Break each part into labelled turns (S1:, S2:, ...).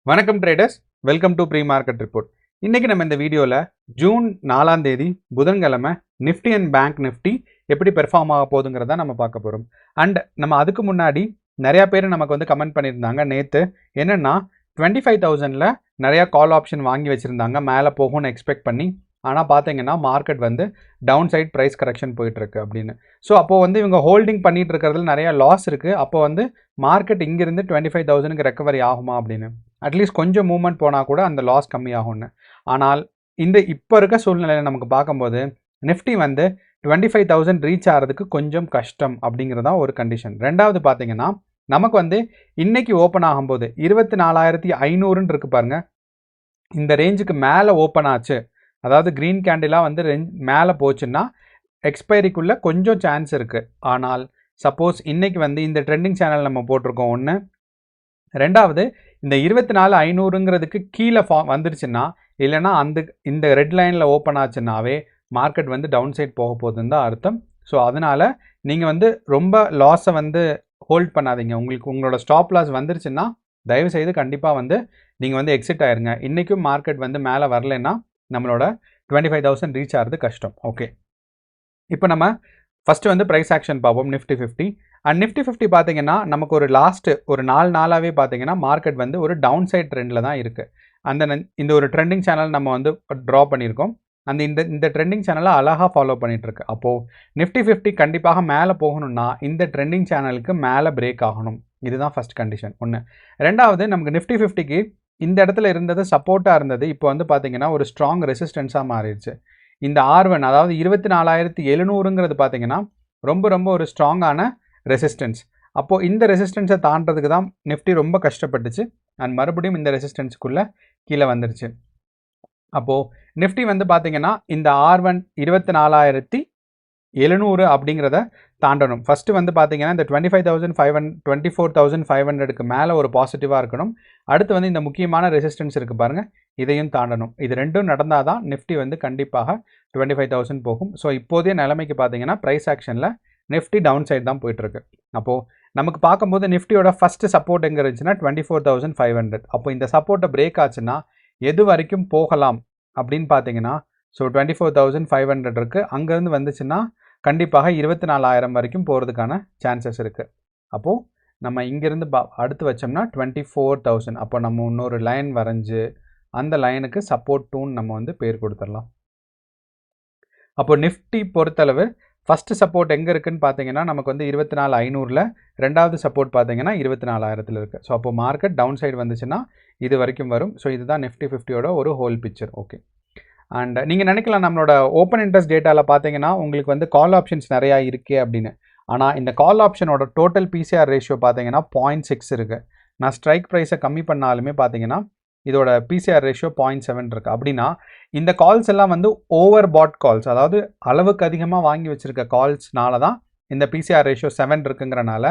S1: வணக்கம் traders, welcome to pre market report. இன்றைக்கி நம்ம இந்த வீடியோவில் ஜூன் 4ஆம் தேதி புதன்கிழமை நிஃப்டி அண்ட் பேங்க் நிஃப்டி எப்படி பெர்ஃபார்ம் ஆக போகுதுங்கிறத நம்ம பார்க்க போகிறோம். அண்ட் நம்ம அதுக்கு முன்னாடி நிறையா பேர் நமக்கு வந்து கமெண்ட் பண்ணியிருந்தாங்க நேற்று. என்னென்னா 25,000 நிறையா கால் ஆப்ஷன் வாங்கி வச்சுருந்தாங்க மேலே போகும்னு எக்ஸ்பெக்ட் பண்ணி. ஆனால் பார்த்தீங்கன்னா மார்க்கெட் வந்து டவுன் சைட் ப்ரைஸ் கரெக்ஷன் போயிட்டுருக்கு அப்படின்னு. ஸோ அப்போது வந்து இவங்க ஹோல்டிங் பண்ணிகிட்டு இருக்கிறதுல நிறையா லாஸ் இருக்குது. அப்போ வந்து மார்க்கெட் இங்கேருந்து 25,000க்கு ரெக்கவரி ஆகுமா அப்படின்னு, அட்லீஸ்ட் கொஞ்சம் மூவ்மெண்ட் போனால் கூட அந்த லாஸ் கம்மியாகும்னு. ஆனால் இப்போ இருக்க சூழ்நிலையில் நமக்கு பார்க்கும்போது நிஃப்டி வந்து 25,000 ரீச் ஆகிறதுக்கு கொஞ்சம் கஷ்டம் அப்படிங்கிறதா ஒரு கண்டிஷன். ரெண்டாவது பார்த்தீங்கன்னா நமக்கு வந்து இன்றைக்கி ஓப்பன் ஆகும்போது 24,500 இருக்கு பாருங்கள். இந்த ரேஞ்சுக்கு மேலே ஓப்பன் ஆச்சு, அதாவது க்ரீன் கேண்டிலாக வந்து மேலே போச்சுன்னா எக்ஸ்பைரிக்குள்ளே கொஞ்சம் சான்ஸ் இருக்குது. ஆனால் சப்போஸ் இன்றைக்கி வந்து இந்த ட்ரெண்டிங் சேனல் நம்ம போட்டிருக்கோம் ஒன்று. ரெண்டாவது இந்த 24,500ங்கிறதுக்கு கீழே வந்துருச்சுன்னா, இல்லைனா இந்த ரெட் லைனில் ஓப்பன் ஆச்சுன்னாவே மார்க்கெட் வந்து டவுன் சைட் போக போகுதுன்னு தான் அர்த்தம். ஸோ அதனால் நீங்கள் வந்து ரொம்ப லாஸை வந்து ஹோல்ட் பண்ணாதீங்க. உங்களோட ஸ்டாப் லாஸ் வந்துருச்சுன்னா தயவுசெய்து கண்டிப்பாக வந்து நீங்கள் வந்து எக்ஸிட் ஆயிருங்க. இன்றைக்கும் மார்க்கெட் வந்து மேலே வரலைன்னா நம்மளோட 25,000 ரீச் ஆகிறது கஷ்டம். ஓகே, இப்போ நம்ம ஃபஸ்ட்டு வந்து ப்ரைஸ் ஆக்ஷன் பார்ப்போம். நிஃப்டி 50 அண்ட் நிஃப்டி 50 பார்த்தீங்கன்னா நமக்கு ஒரு ஒரு 4 நாளாகவே பார்த்தீங்கன்னா மார்க்கெட் வந்து ஒரு டவுன் சைட் ட்ரெண்டில் தான் இருக்குது. இந்த ஒரு ட்ரெண்டிங் சேனல் நம்ம வந்து ட்ரா பண்ணியிருக்கோம். இந்த ட்ரெண்டிங் சேனலை அழகாக ஃபாலோ பண்ணிகிட்ருக்கு. அப்போது நிஃப்டி 50 கண்டிப்பாக மேலே போகணும்னா இந்த ட்ரெண்டிங் சேனலுக்கு மேலே பிரேக் ஆகணும். இதுதான் ஃபஸ்ட் கண்டிஷன் ஒன்று. ரெண்டாவது, நமக்கு நிஃப்டி 50க்கு இந்த இடத்துல இருந்தது சப்போர்ட்டாக இருந்தது. இப்போ வந்து பார்த்தீங்கன்னா ஒரு ஸ்ட்ராங் ரெசிஸ்டன்ஸாக மாறிடுச்சு. இந்த R1 அதாவது 24,700ங்கிறது பார்த்தீங்கன்னா ரொம்ப ஒரு ஸ்ட்ராங்கான ரெசிஸ்டன்ஸ். அப்போது இந்த ரெசிஸ்டன்ஸை தாண்டதுக்கு தான் நிஃப்டி ரொம்ப கஷ்டப்பட்டுச்சு. அண்ட் மறுபடியும் இந்த ரெசிஸ்டன்ஸுக்குள்ளே கீழே வந்துருச்சு. அப்போது நிஃப்டி வந்து பார்த்தீங்கன்னா இந்த R1 24,700 அப்படிங்கிறத தாண்டணும். ஃபஸ்ட்டு வந்து பார்த்தீங்கன்னா இந்த 24,500க்கு மேலே ஒரு பாசிட்டிவாக இருக்கணும். அடுத்து வந்து இந்த முக்கியமான ரெசிஸ்டன்ஸ் இருக்குது பாருங்கள், இதையும் தாண்டணும். இது ரெண்டும் நடந்தால் தான் நிஃப்டி வந்து கண்டிப்பாக 25,000 போகும். ஸோ இப்போதைய நிலைமைக்கு பார்த்தீங்கன்னா ப்ரைஸ் ஆக்ஷனில் நிஃப்டி டவுன் சைட் தான் போயிட்டுருக்கு. அப்போது நமக்கு பார்க்கும்போது நிஃப்டியோட ஃபஸ்ட்டு சப்போர்ட் எங்கே இருந்துச்சுன்னா 24,500. அப்போ இந்த சப்போர்ட்டை பிரேக் ஆச்சுன்னா எது வரைக்கும் போகலாம் அப்படின்னு பார்த்தீங்கன்னா, ஸோ 24,500 இருக்குது. அங்கேருந்து வந்துச்சுன்னா கண்டிப்பாக 24,000 வரைக்கும் போகிறதுக்கான சான்சஸ் இருக்குது. அப்போது நம்ம இங்கேருந்து அடுத்து வச்சோம்னா 24,000. அப்போ நம்ம இன்னொரு லைன் வரைஞ்சி அந்த லைனுக்கு சப்போர்ட் 2ன்னு நம்ம வந்து பேர் கொடுத்துடலாம். அப்போது நிஃப்டி பொறுத்தளவு ஃபஸ்ட்டு சப்போர்ட் எங்கே இருக்குதுன்னு பார்த்தீங்கன்னா நமக்கு வந்து 24,500ல், ரெண்டாவது சப்போர்ட் பார்த்தீங்கன்னா 24,000ல் இருக்குது. ஸோ அப்போது மார்க்கெட் டவுன் சைடு வந்துச்சுன்னா இது வரைக்கும் வரும். ஸோ இதுதான் நிஃப்டி 50யோட ஒரு ஹோல் பிக்சர். ஓகே, அண்ட் நீங்கள் நினைக்கலாம் நம்மளோட ஓப்பன் இன்ட்ரெஸ்ட் டேட்டாவில் பார்த்தீங்கன்னா உங்களுக்கு வந்து கால் ஆப்ஷன்ஸ் நிறையா இருக்கே அப்படின்னு. ஆனால் இந்த கால் ஆப்ஷனோட டோட்டல் பிசிஆர் ரேஷியோ பார்த்தீங்கன்னா 0.6 இருக்குது. நான் ஸ்ட்ரைக் ப்ரைஸை கம்மி பண்ணாலுமே பார்த்தீங்கன்னா இதோட பிசிஆர் ரேஷியோ 0.7 இருக்குது. அப்படின்னா இந்த கால்ஸ் எல்லாம் வந்து ஓவர் பாட் கால்ஸ், அதாவது அளவுக்கு அதிகமாக வாங்கி வச்சுருக்க கால்ஸ்னால தான் இந்த பிசிஆர் ரேஷியோ 7 இருக்குங்கிறனால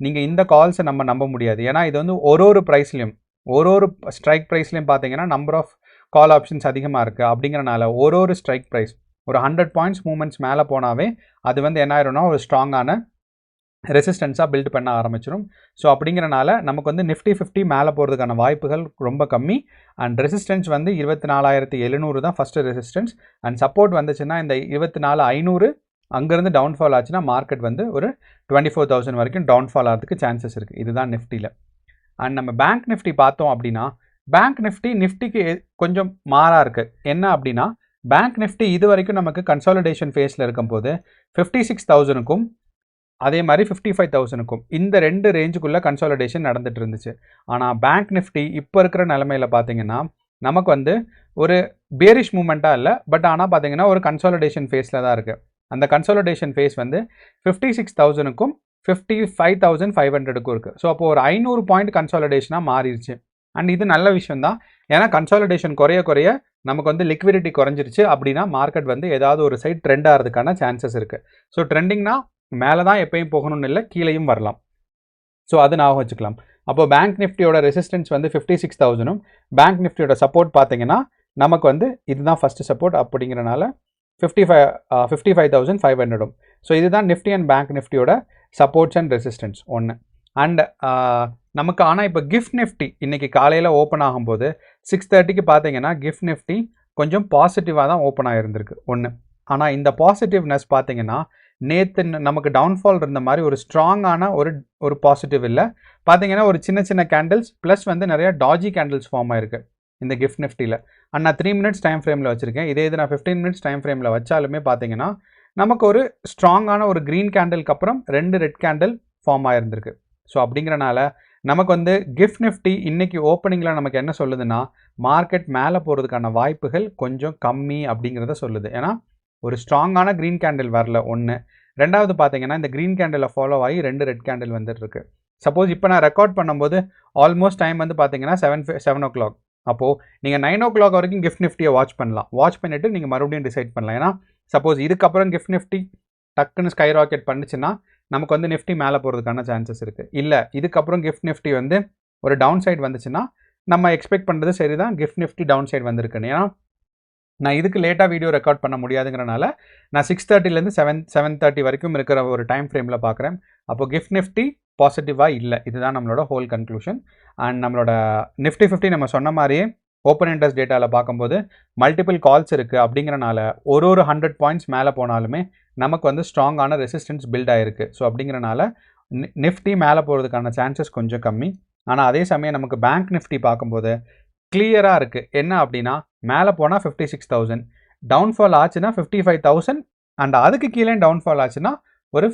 S1: நீங்கள் இந்த கால்ஸை நம்ம நம்ப முடியாது. ஏன்னா இது வந்து ஒரு ப்ரைஸ்லையும் ஒரு ஸ்ட்ரைக் ப்ரைஸ்லையும் பார்த்தீங்கன்னா நம்பர் ஆஃப் கால் ஆப்ஷன்ஸ் அதிகமாக இருக்குது. அப்படிங்கிறனால ஒரு ஸ்ட்ரைக் ப்ரைஸ் ஒரு 100 பாயிண்ட்ஸ் மூவ்மெண்ட்ஸ் மேலே போனாவே அது வந்து என்ன ஆயிரும்னா ஒரு ஸ்ட்ராங்கான ரெசிஸ்டன்ஸாக பில்ட் பண்ண ஆரம்பிச்சிடும். ஸோ அப்படிங்கிறனால நமக்கு வந்து நிஃப்டி 50 மேலே போகிறதுக்கான வாய்ப்புகள் ரொம்ப கம்மி. அண்ட் ரெசிஸ்டன்ஸ் வந்து 24,700 தான் ஃபஸ்ட்டு ரெசிஸ்டன்ஸ். அண்ட் சப்போர்ட் வந்துச்சுன்னா இந்த 24,500 அங்கேருந்து டவுன்ஃபால் ஆச்சுன்னா மார்க்கெட் வந்து ஒரு 24,000 வரைக்கும் டவுன்ஃபால் ஆகிறதுக்கு சான்சஸ் இருக்குது. இதுதான் நிஃப்டியில். அண்ட் நம்ம பேங்க் நிஃப்டி பார்த்தோம் அப்படின்னா பேங்க் நிஃப்டிக்கு கொஞ்சம் மாறாக இருக்குது. என்ன அப்படின்னா பேங்க் நிஃப்டி இது வரைக்கும் நமக்கு கன்சாலிடேஷன் ஃபேஸில் இருக்கும்போது 56,000க்கும் அதே மாதிரி 55,000க்கும் இந்த ரெண்டு ரேஞ்சுக்குள்ளே கன்சாலிடேஷன் நடந்துகிட்டு இருந்துச்சு. ஆனால் பேங்க் நிஃப்டி இப்போ இருக்கிற நிலமையில் பார்த்தீங்கன்னா நமக்கு வந்து ஒரு பேரிஷ் மூமெண்ட்டாக இல்லை, பட் ஆனால் பார்த்தீங்கன்னா ஒரு கன்சாலிடேஷன் ஃபேஸில் தான் இருக்குது. அந்த கன்சாலிடேஷன் ஃபேஸ் வந்து 56,000க்கும் 55,500க்கும் இருக்குது. ஸோ அப்போது ஒரு 500 பாயிண்ட் கன்சாலிடேஷனாக மாறிடுச்சு. அண்ட் இது நல்ல விஷயம் தான். ஏன்னா கன்சாலிடேஷன் குறைய நமக்கு வந்து லிக்விடிட்டி குறைஞ்சிருச்சு அப்படின்னா மார்க்கெட் வந்து ஏதாவது ஒரு சைட் ட்ரெண்ட் ஆகிறதுக்கான சான்சஸ் இருக்குது. ஸோ ட்ரெண்டிங்னா மேலே தான் எப்பயும் போகணும்னு இல்லை, கீழேயும் வரலாம். ஸோ அது ஞாபகம் வச்சுக்கலாம். அப்போது பேங்க் நிஃப்டியோட ரெசிஸ்டன்ஸ் வந்து 56,000ம் பேங்க் நிஃப்டியோட சப்போர்ட் பார்த்தீங்கன்னா நமக்கு வந்து இதுதான் ஃபஸ்ட்டு சப்போர்ட். அப்படிங்கிறனால 55,500ம். ஸோ இதுதான் நிஃப்டி அண்ட் பேங்க் நிஃப்டியோட சப்போர்ட்ஸ் அண்ட் ரெசிஸ்டன்ஸ் ஒன்று. அண்ட் நமக்கு ஆனால் இப்போ கிஃப்ட் நிஃப்டி இன்றைக்கி காலையில் ஓப்பன் ஆகும்போது 6:30க்கு பார்த்தீங்கன்னா கிஃப்ட் நிஃப்டி கொஞ்சம் பாசிட்டிவாக தான் ஓப்பன் ஆகிருந்திருக்கு ஒன்று. ஆனால் இந்த பாசிட்டிவ்னஸ் பார்த்தீங்கன்னா நேற்று நமக்கு டவுன்ஃபால் இருந்த மாதிரி ஒரு ஸ்ட்ராங்கான ஒரு பாசிட்டிவ் இல்லை. பார்த்தீங்கன்னா ஒரு சின்ன சின்ன கேண்டில்ஸ் ப்ளஸ் வந்து நிறையா டாஜி கேண்டில்ஸ் ஃபார்ம் ஆயிருக்கு இந்த கிஃப்ட் நிஃப்டியில். அண்ட் நான் 3 மினிட்ஸ் டைம் ஃப்ரேமில் வச்சுருக்கேன். இதே இது நான் 15 மினிட்ஸ் டைம் ஃப்ரேமில் வச்சாலுமே பார்த்தீங்கன்னா நமக்கு ஒரு ஸ்ட்ராங்கான ஒரு க்ரீன் கேண்டிலுக்கு அப்புறம் 2 ரெட் கேண்டில் ஃபார்ம் ஆகிருந்திருக்கு. ஸோ அப்படிங்கிறனால நமக்கு வந்து கிஃப்ட் நிஃப்டி இன்றைக்கி ஓப்பனிங்கில் நமக்கு என்ன சொல்லுதுன்னா மார்க்கெட் மேலே போகிறதுக்கான வாய்ப்புகள் கொஞ்சம் கம்மி அப்படிங்கிறத சொல்லுது. ஏன்னா ஒரு ஸ்ட்ராங்கான க்ரீன் கேண்டில் வரல ஒன்று. ரெண்டாவது பார்த்தீங்கன்னா இந்த க்ரீன் கேண்டிலை ஃபாலோ ஆகி 2 ரெட் கேண்டில் வந்துட்டுருக்கு. சப்போஸ் இப்போ நான் ரெக்கார்ட் பண்ணும்போது ஆல்மோஸ்ட் டைம் வந்து பார்த்தீங்கன்னா 7 o'clock. அப்போது நீங்கள் 9 o'clock வரைக்கும் கிஃப்ட் நிஃப்டியை வாட்ச் பண்ணலாம். வாட்ச் பண்ணிவிட்டு நீங்கள் மறுபடியும் டிசைட் பண்ணலாம். ஏன்னா சப்போஸ் இதுக்கப்புறம் கிஃப்ட் நிஃப்டி டக்குன்னு ஸ்கை ராக்கெட் பண்ணிச்சுன்னா நமக்கு வந்து நிஃப்டி மேலே போகிறதுக்கான சான்சஸ் இருக்குது. இல்லை இதுக்கப்புறம் கிஃப்ட் நிஃப்டி வந்து ஒரு டவுன் சைட் வந்துச்சுன்னா நம்ம எக்ஸ்பெக்ட் பண்ணுறது சரி தான், கிஃப்ட் நிஃப்டி டவுன் சைட் வந்திருக்குன்னு. ஏன்னா நான் இதுக்கு லேட்டாக வீடியோ ரெக்கார்ட் பண்ண முடியாதுங்கிறனால நான் 6:30லேருந்து 7:30 வரைக்கும் இருக்கிற ஒரு டைம் ஃப்ரேமில் பார்க்குறேன். அப்போது கிஃப்ட் நிஃப்டி பாசிட்டிவாக இல்லை. இதுதான் நம்மளோட ஹோல் கன்க்ளூஷன். அண்ட் நம்மளோட நிஃப்டி 50 நம்ம சொன்ன மாதிரியே ஓப்பன் இன்ட்ரெஸ்ட் டேட்டாவில் பார்க்கும்போது மல்டிபிள் கால்ஸ் இருக்குது. அப்படிங்கிறனால ஒரு 100 பாயிண்ட்ஸ் மேலே போனாலுமே நமக்கு வந்து ஸ்ட்ராங்கான ரெசிஸ்டன்ஸ் பில்ட் ஆகிருக்கு. ஸோ அப்படிங்கிறனால நிஃப்டி மேலே போகிறதுக்கான சான்சஸ் கொஞ்சம் கம்மி. ஆனால் அதே சமயம் நமக்கு பேங்க் நிஃப்டி பார்க்கும்போது கிளியராக இருக்குது. என்ன அப்படின்னா மேலே போனால் 56,000, டவுன்ஃபால் ஆச்சுன்னா 55,000, அண்ட் அதுக்கு கீழே டவுன்ஃபால் ஆச்சுன்னா ஒரு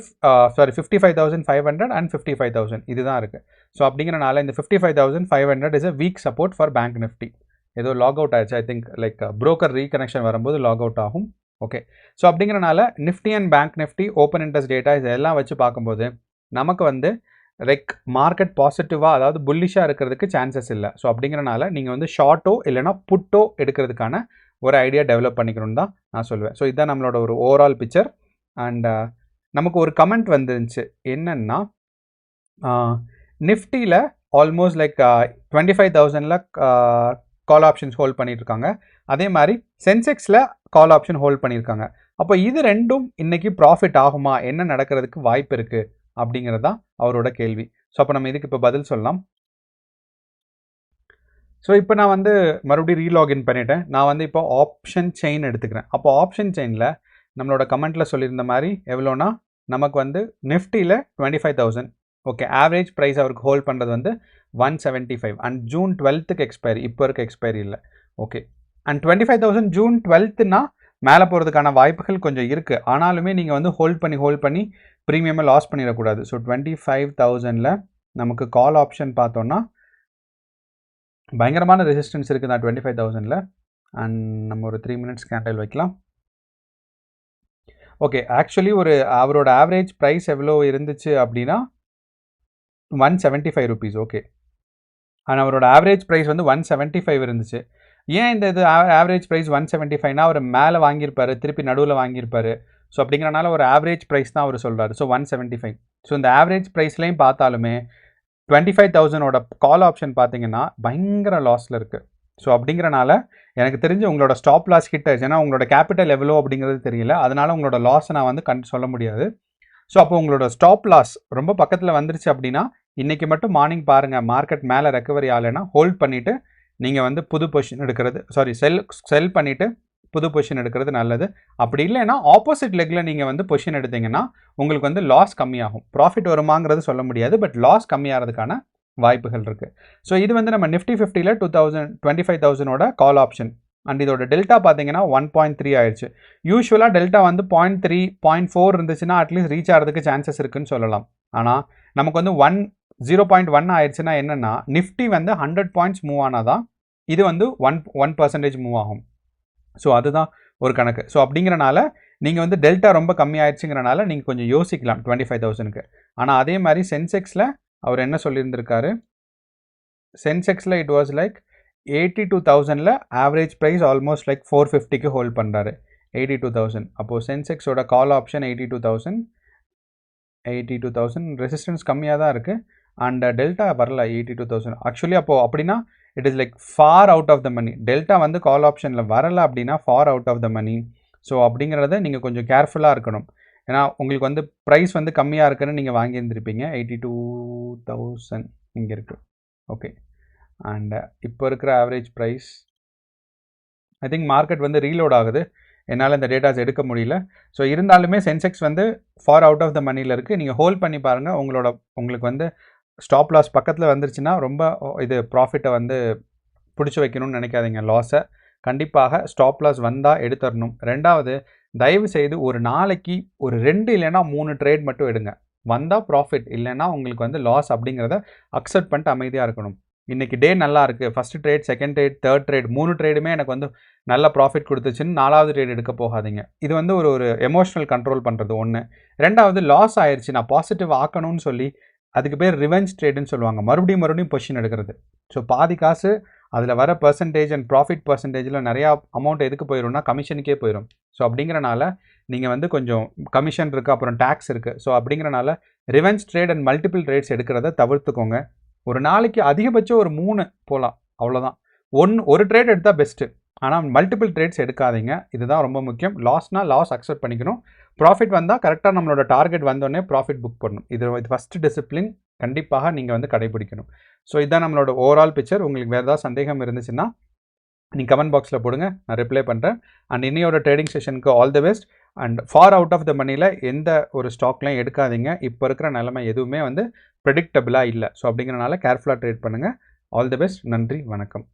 S1: 55,500 அண்ட் 55,000 இதுதான் இருக்குது. ஸோ அப்படிங்கிறனால இந்த 55,500 is a week support for bank Nifty. ஏதோ லாக் அவுட் ஆயிடுச்சு, I think like broker reconnection வரும்போது லாக் அவுட் ஆகும். ஓகே, ஸோ அப்படிங்கிறனால Nifty and bank Nifty open interest data இதெல்லாம் வச்சு பார்க்கும்போது நமக்கு வந்து லைக் மார்க்கெட் பாசிட்டிவாக அதாவது புல்லிஷாக இருக்கிறதுக்கு சான்சஸ் இல்லை. ஸோ அப்படிங்கிறனால நீங்கள் வந்து ஷார்ட்டோ இல்லைனா புட்டோ எடுக்கிறதுக்கான ஒரு ஐடியா டெவலப் பண்ணிக்கணும்னு தான் நான் சொல்லுவேன். ஸோ இதுதான் நம்மளோட ஒரு ஓவரால் பிக்சர். அண்ட் நமக்கு ஒரு கமெண்ட் வந்துருந்துச்சு என்னன்னா நிஃப்டியில் ஆல்மோஸ்ட் லைக் 25,000ல் கால் ஆப்ஷன்ஸ் ஹோல்ட் பண்ணியிருக்காங்க. அதே மாதிரி சென்செக்ஸில் கால் ஆப்ஷன் ஹோல்ட் பண்ணியிருக்காங்க. அப்போ இது ரெண்டும் இன்றைக்கி ப்ராஃபிட் ஆகுமா, என்ன நடக்கிறதுக்கு வாய்ப்பு இருக்குது அப்படிங்கிறது தான் அவரோட கேள்வி. ஸோ அப்போ நம்ம இதுக்கு இப்போ பதில் சொல்லலாம். ஸோ இப்போ நான் வந்து மறுபடியும் ரீலாகின் பண்ணிவிட்டேன். நான் வந்து இப்போ ஆப்ஷன் செயின் எடுத்துக்கிறேன். அப்போ ஆப்ஷன் செயினில் நம்மளோட கமெண்ட்டில் சொல்லியிருந்த மாதிரி எவ்வளோனா நமக்கு வந்து நிஃப்டியில் 25,000. ஓகே, ஆவரேஜ் ப்ரைஸ் அவருக்கு ஹோல்ட் பண்ணுறது வந்து 175 அண்ட் ஜூன் 12க்கு எக்ஸ்பைரி, இப்போ இருக்க எக்ஸ்பைரி இல்லை. ஓகே, அண்ட் 25,000 ஜூன் 12னா மேலே போகிறதுக்கான வாய்ப்புகள் கொஞ்சம் இருக்குது. ஆனாலுமே நீங்கள் வந்து ஹோல்ட் பண்ணி ப்ரீமியமாக லாஸ் பண்ணிடக்கூடாது. ஸோ 25,000ல் நமக்கு கால் ஆப்ஷன் பார்த்தோன்னா பயங்கரமான ரெசிஸ்டன்ஸ் இருக்குது தான் 25,000ல். அண்ட் நம்ம ஒரு 3 மினிட்ஸ் கேண்டில் வைக்கலாம். ஓகே, ஆக்சுவலி அவரோட ஆவரேஜ் ப்ரைஸ் எவ்வளோ இருந்துச்சு அப்படின்னா 175 rupees. ஓகே, ஆனால் அவரோட ஆவரேஜ் ப்ரைஸ் வந்து 175 இருந்துச்சு. ஏன் இந்த இது ஆவரேஜ் ப்ரைஸ் 175னா அவர் மேலே வாங்கியிருப்பார், திருப்பி நடுவில் வாங்கியிருப்பார். ஸோ அப்படிங்கிறனால ஒரு ஆவரேஜ் ப்ரைஸ் தான் அவர் சொல்கிறார். ஸோ 175. ஸோ இந்த ஆவரேஜ் ப்ரைஸ்லையும் பார்த்தாலுமே 25,000ஓட கால் ஆப்ஷன் பார்த்தீங்கன்னா பயங்கர லாஸில் இருக்குது. ஸோ அப்படிங்கிறனால எனக்கு தெரிஞ்சு உங்களோட ஸ்டாப் லாஸ் ஹிட் ஆயிடுச்சு. ஏன்னா உங்களோட கேபிட்டல் எவ்வளோ அப்படிங்கிறது தெரியல, அதனால் உங்களோட லாஸை நான் வந்து சொல்ல முடியாது. ஸோ அப்போ உங்களோட ஸ்டாப் லாஸ் ரொம்ப பக்கத்தில் வந்துருச்சு அப்படின்னா இன்றைக்கி மட்டும் மார்னிங் பாருங்கள், மார்க்கெட் மேலே ரெக்கவரி ஆகலைன்னா ஹோல்ட் பண்ணிவிட்டு நீங்கள் வந்து புது பொசிஷன் எடுக்கிறது, செல் பண்ணிவிட்டு புது பொசிஷன் எடுக்கிறது நல்லது. அப்படி இல்லைன்னா ஆப்போசிட் லெக்கில் நீங்கள் வந்து பொசிஷன் எடுத்தீங்கன்னா உங்களுக்கு வந்து லாஸ் கம்மியாகும். ப்ராஃபிட் வருமாங்கிறது சொல்ல முடியாது, பட் லாஸ் கம்மியாகிறதுக்கான வாய்ப்புகள் இருக்குது. ஸோ இது வந்து நம்ம நிஃப்டி 50ல் 25,000ஓட கால் ஆப்ஷன். அண்ட் இதோட டெல்டா பார்த்தீங்கன்னா 1.3 ஆயிடுச்சு. யூஸ்வலாக டெல்டா வந்து 0.3 0.4 இருந்துச்சுன்னா அட்லீஸ்ட் ரீச் ஆகிறதுக்கு சான்சஸ் இருக்குன்னு சொல்லலாம். ஆனால் நமக்கு வந்து 0.1 ஆயிடுச்சுன்னா என்னென்னா நிஃப்டி வந்து 100 பாயிண்ட்ஸ் மூவ் ஆனால் தான் இது வந்து 1% மூவ் ஆகும். ஸோ அதுதான் ஒரு கணக்கு. ஸோ அப்படிங்கிறனால நீங்கள் வந்து டெல்டா ரொம்ப கம்மி ஆயிடுச்சுங்கிறனால நீங்கள் கொஞ்சம் யோசிக்கலாம் 25,000க்கு. ஆனால் அதே மாதிரி சென்செக்ஸில் அவர் என்ன சொல்லியிருந்திருக்காரு, சென்செக்ஸில் இட் வாஸ் லைக் 82,000ல் ஆவரேஜ் ப்ரைஸ் ஆல்மோஸ்ட் லைக் 450க்கு ஹோல்ட் பண்ணுறாரு. 82,000. அப்போது சென்செக்ஸோட கால் ஆப்ஷன் 82,000 ரெசிஸ்டன்ஸ் கம்மியாக தான் இருக்குது. அண்ட் டெல்டா வரல 82,000. ஆக்சுவலி அப்போது அப்படின்னா it is like far out of the money. Delta வந்து கால் ஆப்ஷனில் வரலை அப்படின்னா far out of the money. So அப்படிங்கிறத நீங்கள் கொஞ்சம் கேர்ஃபுல்லாக இருக்கணும். ஏன்னா உங்களுக்கு வந்து ப்ரைஸ் வந்து கம்மியாக இருக்குன்னு நீங்கள் வாங்கியிருந்திருப்பீங்க 82,000. இங்கே இருக்குது. ஓகே, அண்ட் இப்போ இருக்கிற average price I think market வந்து ரீலோட் ஆகுது, என்னால் இந்த டேட்டாஸ் எடுக்க முடியல. ஸோ இருந்தாலுமே சென்செக்ஸ் வந்து ஃபார் அவுட் ஆஃப் த மணியில் இருக்குது. நீங்கள் ஹோல்ட் பண்ணி பாருங்கள். உங்களுக்கு வந்து ஸ்டாப் லாஸ் பக்கத்தில் வந்துருச்சுன்னா ரொம்ப இது ப்ராஃபிட்டை வந்து பிடிச்சி வைக்கணும்னு நினைக்காதீங்க. லாஸை கண்டிப்பாக ஸ்டாப் லாஸ் வந்தால் எடுத்துடணும். ரெண்டாவது, தயவு செய்து ஒரு நாளைக்கு ஒரு 2 இல்லைன்னா 3 ட்ரேட் மட்டும் எடுங்க. வந்தால் ப்ராஃபிட், இல்லைன்னா உங்களுக்கு வந்து லாஸ் அப்படிங்கிறத அக்செப்ட் பண்ணிட்டு அமைதியாக இருக்கணும். இன்றைக்கி டே நல்லா இருக்குது, first trade, second trade, third trade 3 ட்ரேடுமே எனக்கு வந்து நல்ல ப்ராஃபிட் கொடுத்துச்சுன்னு 4வது ட்ரேட் எடுக்க போகாதீங்க. இது வந்து ஒரு எமோஷனல் கண்ட்ரோல் பண்ணுறது ஒன்று. ரெண்டாவது, லாஸ் ஆயிடுச்சு, நான் பாசிட்டிவ் ஆக்கணும்னு சொல்லி அதுக்கு பேர் ரிவெஞ்ச் ட்ரேடுன்னு சொல்லுவாங்க. மறுபடியும் பொசிஷன் எடுக்கிறது. ஸோ பாதி காசு அதில் வர பர்சன்டேஜ் அண்ட் ப்ராஃபிட் பர்சன்டேஜில் நிறையா அமௌண்ட் எதுக்கு போயிடும்னா கமிஷனுக்கே போயிடும். ஸோ அப்படிங்கிறனால நீங்கள் வந்து கொஞ்சம் கமிஷன் இருக்குது, அப்புறம் டேக்ஸ் இருக்குது. ஸோ அப்படிங்கிறனால revenge trade and multiple trades எடுக்கிறத தவிர்த்துக்கோங்க. ஒரு நாளைக்கு அதிகபட்சம் ஒரு 3 போகலாம், அவ்வளோதான். ஒரு ட்ரேட் எடுத்தால் பெஸ்ட்டு, ஆனால் மல்டிபிள் ட்ரேட்ஸ் எடுக்காதீங்க. இதுதான் ரொம்ப முக்கியம். லாஸ்னால் லாஸ் அக்செப்ட் பண்ணிக்கணும். ப்ராஃபிட் வந்தால் கரெக்டாக நம்மளோட டார்கெட் வந்தோடனே ப்ராஃபிட் புக் பண்ணணும். இது ஃபஸ்ட்டு டிசிப்ளின் கண்டிப்பாக நீங்கள் வந்து கடைபிடிக்கணும். ஸோ இதுதான் நம்மளோட ஓவரால் பிக்சர். உங்களுக்கு வேறு ஏதாவது சந்தேகம் இருந்துச்சுன்னா நீங்கள் கமெண்ட் பாக்ஸில் போடுங்க, நான் ரிப்ளை பண்ணுறேன். அண்ட் இன்னையோட ட்ரேடிங் செஷனுக்கு all the best. And for out of the மணியில் எந்த ஒரு ஸ்டாக்லையும் எடுக்காதீங்க. இப்போ இருக்கிற நிலைமை எதுவுமே வந்து ப்ரெடிக்டபிளாக இல்லை. ஸோ அப்படிங்கிறனால கேர்ஃபுல்லாக ட்ரேட் பண்ணுங்கள். All the best. நன்றி, வணக்கம்.